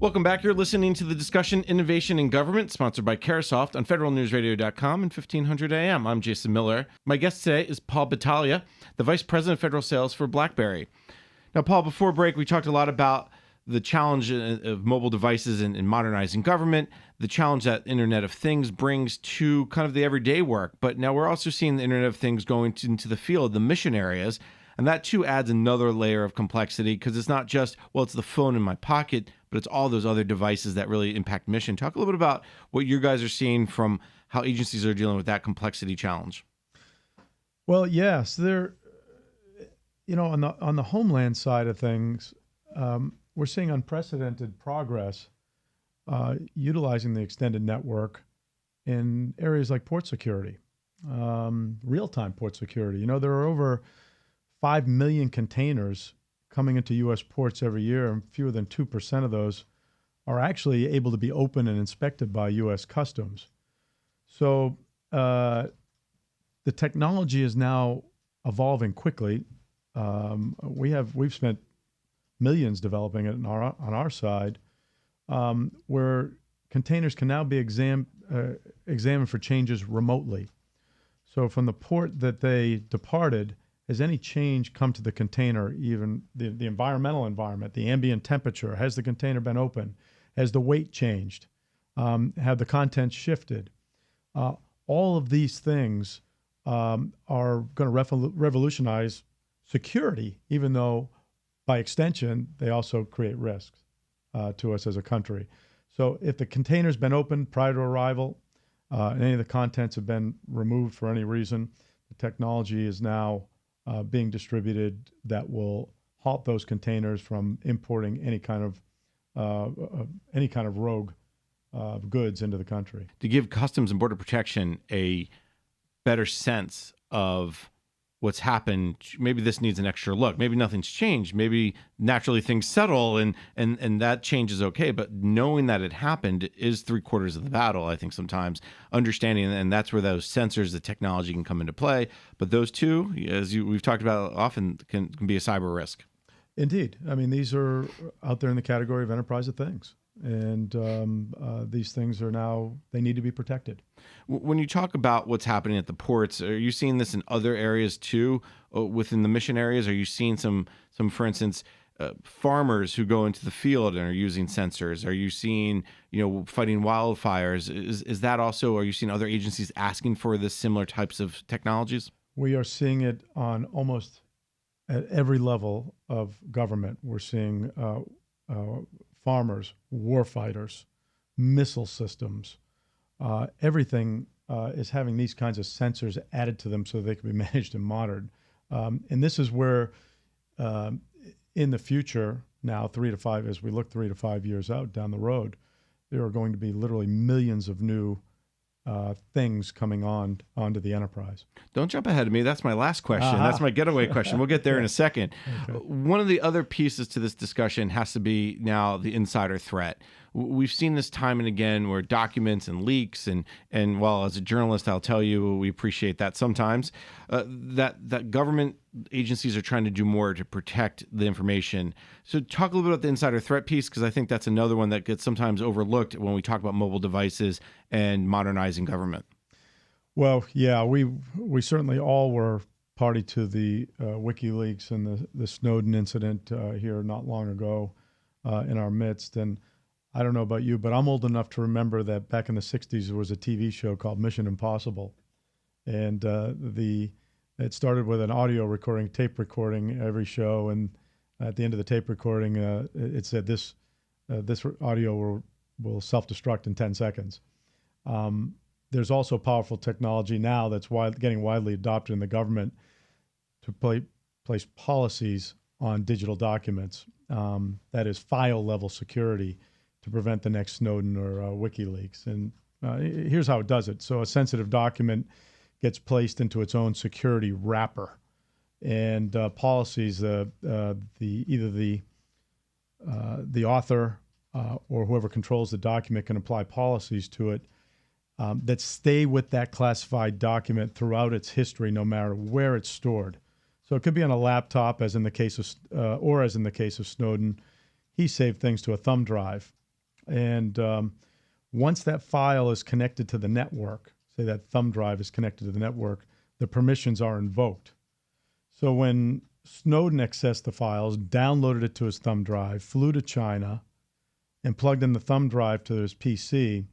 Welcome back. You're listening to the discussion Innovation in Government, sponsored by Carasoft on federalnewsradio.com and 1500 AM. I'm Jason Miller. My guest today is Paul Battaglia, the Vice President of Federal Sales for BlackBerry. Now, Paul, before break, we talked a lot about the challenge of mobile devices and modernizing government, the challenge that Internet of Things brings to kind of the everyday work. But now we're also seeing the Internet of Things going into the field, the mission areas. And that too adds another layer of complexity because it's not just, well, it's the phone in my pocket, but it's all those other devices that really impact mission. Talk a little bit about what you guys are seeing from how agencies are dealing with that complexity challenge. Well, yes, there. On the homeland side of things, we're seeing unprecedented progress utilizing the extended network in areas like port security, real-time port security. There are over 5 million containers coming into U.S. ports every year, and fewer than 2% of those are actually able to be opened and inspected by U.S. Customs. So the technology is now evolving quickly. We've spent millions developing it on our side, where containers can now be examined for changes remotely. So from the port that they departed, has any change come to the container, even the environmental environment, the ambient temperature? Has the container been open? Has the weight changed? Have the contents shifted? All of these things are going to revolutionize security, even though by extension, they also create risks to us as a country. So if the container's been opened prior to arrival and any of the contents have been removed for any reason, the technology is now being distributed that will halt those containers from importing any kind of rogue goods into the country. To give Customs and Border Protection a better sense of what's happened, maybe this needs an extra look. Maybe nothing's changed. Maybe naturally things settle and that change is okay. But knowing that it happened is 3/4 of the battle, I think, sometimes. Understanding, and that's where those sensors, the technology can come into play. But those two, as we've talked about often, can be a cyber risk. Indeed. I mean, these are out there in the category of enterprise of things. And these things are now, they need to be protected. When you talk about what's happening at the ports, are you seeing this in other areas too, within the mission areas? Are you seeing some for instance, farmers who go into the field and are using sensors? Are you seeing, fighting wildfires? Is that also, are you seeing other agencies asking for this similar types of technologies? We are seeing it on almost at every level of government. We're seeing farmers, warfighters, missile systems, everything is having these kinds of sensors added to them so they can be managed and monitored. And this is where, in the future, now as we look 3 to 5 years out down the road, there are going to be literally millions of new things coming onto the enterprise. Don't jump ahead of me. That's my last question. That's my getaway question. We'll get there in a second. Okay. One of the other pieces to this discussion has to be now the insider threat. We've seen this time and again where documents and leaks and while as a journalist, I'll tell you, we appreciate that sometimes, that government agencies are trying to do more to protect the information. So talk a little bit about the insider threat piece, because I think that's another one that gets sometimes overlooked when we talk about mobile devices and modernizing government. Well, yeah, we certainly all were party to the WikiLeaks and the Snowden incident here not long ago in our midst. And I don't know about you, but I'm old enough to remember that back in the 60s, there was a TV show called Mission Impossible. And it started with an audio recording, tape recording every show. And at the end of the tape recording, it said this audio will self-destruct in 10 seconds. There's also powerful technology now that's getting widely adopted in the government to place policies on digital documents. That is file-level security to prevent the next Snowden or WikiLeaks. And here's how it does it. So a sensitive document gets placed into its own security wrapper, and policies, either the author or whoever controls the document can apply policies to it that stay with that classified document throughout its history, no matter where it's stored. So it could be on a laptop, as in the case of Snowden. He saved things to a thumb drive. And once that file is connected to the network, say that thumb drive is connected to the network, the permissions are invoked. So when Snowden accessed the files, downloaded it to his thumb drive, flew to China, and plugged in the thumb drive to his PC,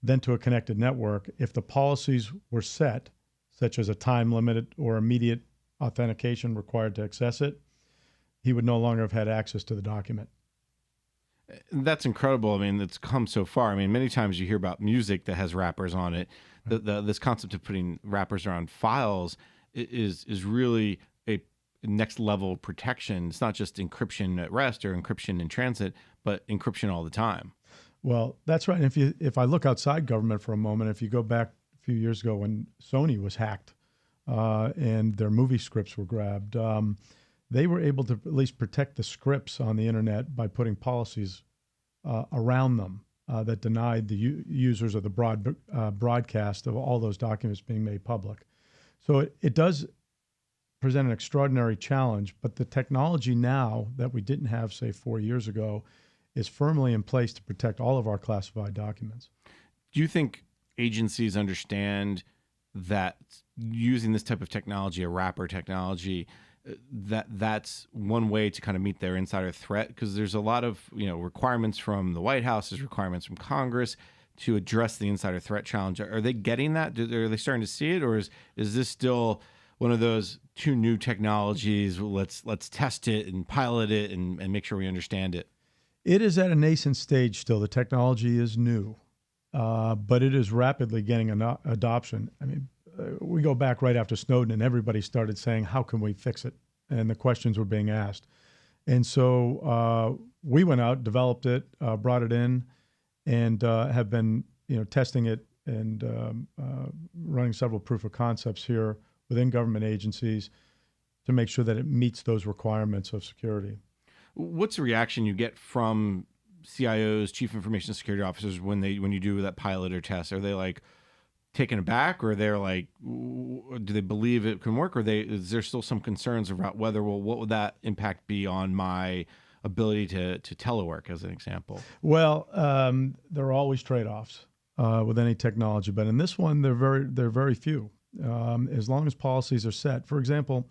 then to a connected network, if the policies were set, such as a time limit or immediate authentication required to access it, he would no longer have had access to the document. That's incredible. I mean, it's come so far. I mean, many times you hear about music that has wrappers on it. This concept of putting wrappers around files is really a next level protection. It's not just encryption at rest or encryption in transit, but encryption all the time. Well, that's right. And if I look outside government for a moment, if you go back a few years ago when Sony was hacked and their movie scripts were grabbed, they were able to at least protect the scripts on the internet by putting policies around them that denied the users of the broadcast of all those documents being made public. So it does present an extraordinary challenge, but the technology now that we didn't have, say, 4 years ago, is firmly in place to protect all of our classified documents. Do you think agencies understand that using this type of technology, a wrapper technology, that's one way to kind of meet their insider threat? Because there's a lot of requirements from the White House, there's requirements from Congress to address the insider threat challenge. Are they getting that? Are they starting to see it, or is this still one of those two new technologies? Let's test it and pilot it and make sure we understand it. It is at a nascent stage still. The technology is new, but it is rapidly getting adoption. I mean, we go back right after Snowden, and everybody started saying, "How can we fix it?" And the questions were being asked. And so we went out, developed it, brought it in, and have been testing it and running several proof of concepts here within government agencies to make sure that it meets those requirements of security. What's the reaction you get from CIOs, chief information security officers, when you do that pilot or test? Are they like taken aback, or they're like, do they believe it can work, or is there still some concerns about whether, well, what would that impact be on my ability to telework, as an example? Well, there are always trade-offs with any technology, but in this one, they're very few. As long as policies are set. For example,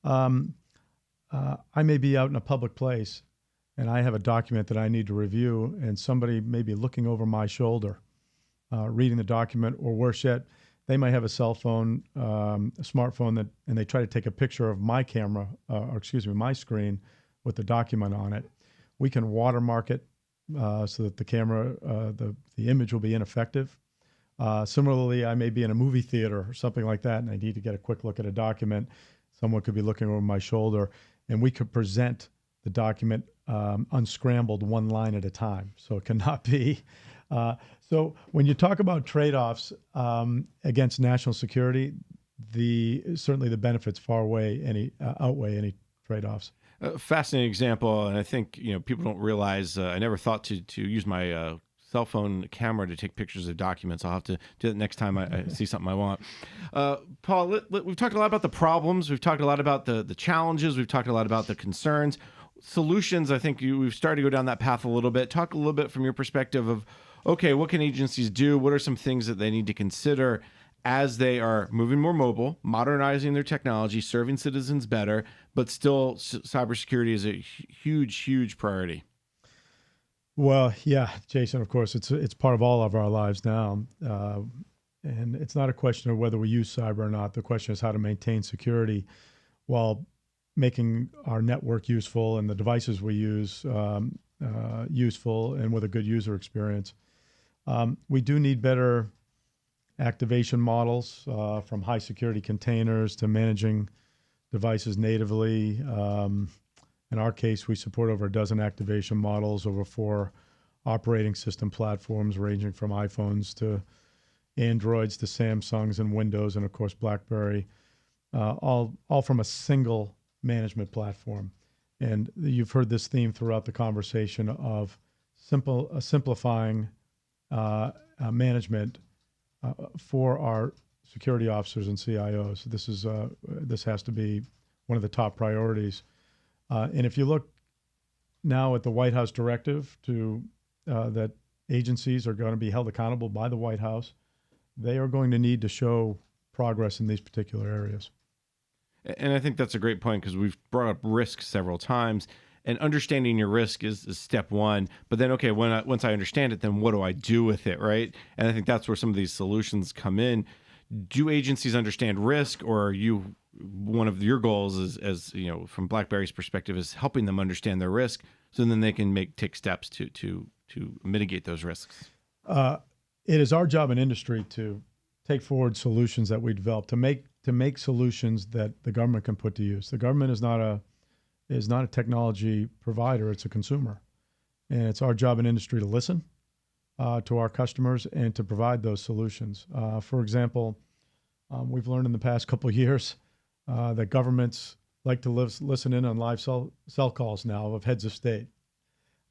I may be out in a public place and I have a document that I need to review, and somebody may be looking over my shoulder, reading the document, or worse yet, they might have a cell phone, a smartphone, and they try to take a picture of my camera, my screen with the document on it. We can watermark it so that the camera, the image will be ineffective. Similarly, I may be in a movie theater or something like that, and I need to get a quick look at a document. Someone could be looking over my shoulder, and we could present the document unscrambled one line at a time. So it cannot be. So when you talk about trade-offs against national security, certainly the benefits outweigh any trade-offs. Fascinating example, and I think people don't realize. I never thought to use my cell phone camera to take pictures of documents. I'll have to do that next time I see something I want. Paul, we've talked a lot about the problems. We've talked a lot about the challenges. We've talked a lot about the concerns. Solutions, I think we've started to go down that path a little bit. Talk a little bit from your perspective of, okay, what can agencies do? What are some things that they need to consider as they are moving more mobile, modernizing their technology, serving citizens better, but still cybersecurity is a huge, huge priority? Well, yeah, Jason, of course, it's part of all of our lives now. And it's not a question of whether we use cyber or not. The question is how to maintain security while making our network useful and the devices we use useful and with a good user experience. We do need better activation models, from high security containers to managing devices natively. In our case, we support over a dozen activation models over 4 operating system platforms, ranging from iPhones to Androids to Samsungs and Windows, and of course BlackBerry, all from a single management platform. And you've heard this theme throughout the conversation of simplifying management for our security officers and CIOs. This has to be one of the top priorities. And if you look now at the White House directive that agencies are going to be held accountable by the White House. They are going to need to show progress in these particular areas. And I think that's a great point because we've brought up risk several times, and understanding your risk is step one. But then, okay, once I understand it, then what do I do with it, right? And I think that's where some of these solutions come in. Do agencies understand risk, or are you one of your goals is, as you know, from BlackBerry's perspective, is helping them understand their risk, so then they can take steps to mitigate those risks? It is our job in industry to take forward solutions that we develop to make solutions that the government can put to use. The government is not a technology provider; it's a consumer, and it's our job in industry to listen to our customers and to provide those solutions. For example, we've learned in the past couple of years that governments like to listen in on live cell calls now of heads of state,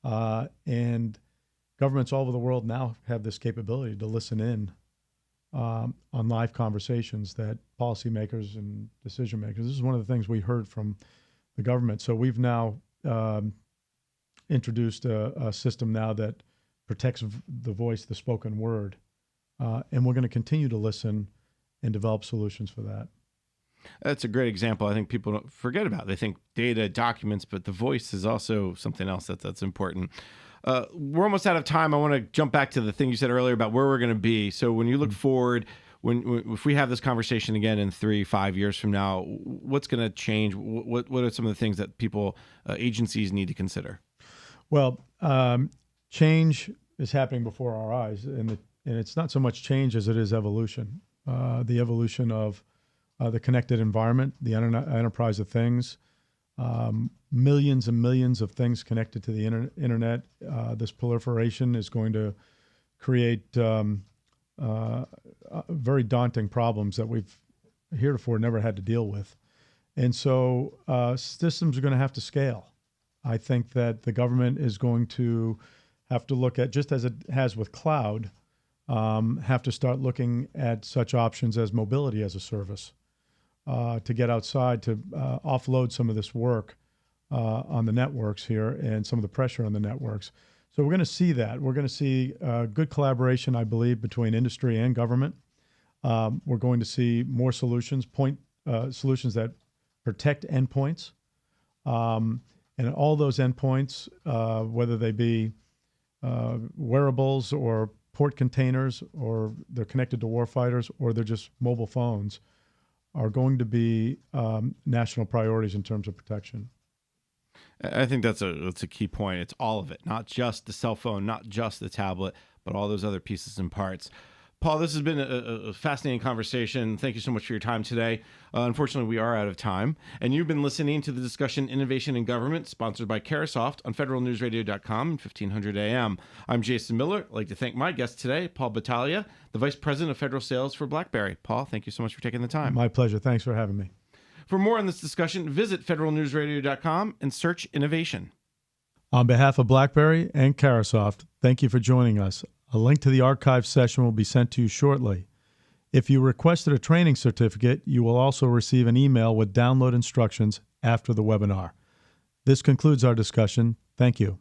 and governments all over the world now have this capability to listen in on live conversations that policymakers and decision makers. This is one of the things we heard from the government. So we've now introduced a system now that protects the voice, the spoken word, and we're going to continue to listen and develop solutions for that. That's a great example. I think people don't forget about. They think data, documents, but the voice is also something else that's important. We're almost out of time. I want to jump back to the thing you said earlier about where we're going to be. So when you look forward, if we have this conversation again in 3-5 years from now, what's going to change? What are some of the things that agencies need to consider? Well, change is happening before our eyes, and it's not so much change as it is evolution. The evolution of the connected environment, the enterprise of things, millions and millions of things connected to the internet. This proliferation is going to create very daunting problems that we've heretofore never had to deal with. And so systems are going to have to scale. I think that the government is going to have to look at, just as it has with cloud, have to start looking at such options as mobility as a service to get outside, to offload some of this work on the networks here and some of the pressure on the networks. So we're going to see that. We're going to see good collaboration, I believe, between industry and government. We're going to see more solutions that protect endpoints. And all those endpoints, whether they be wearables or port containers, or they're connected to warfighters, or they're just mobile phones, are going to be national priorities in terms of protection. I think that's a key point. It's all of it, not just the cell phone, not just the tablet, but all those other pieces and parts. Paul, this has been a fascinating conversation. Thank you so much for your time today. Unfortunately, we are out of time. And you've been listening to the discussion Innovation in Government, sponsored by Carahsoft on federalnewsradio.com and 1500 AM. I'm Jason Miller. I'd like to thank my guest today, Paul Battaglia, the Vice President of Federal Sales for BlackBerry. Paul, thank you so much for taking the time. My pleasure. Thanks for having me. For more on this discussion, visit federalnewsradio.com and search innovation. On behalf of BlackBerry and Carahsoft, thank you for joining us. A link to the archive session will be sent to you shortly. If you requested a training certificate, you will also receive an email with download instructions after the webinar. This concludes our discussion. Thank you.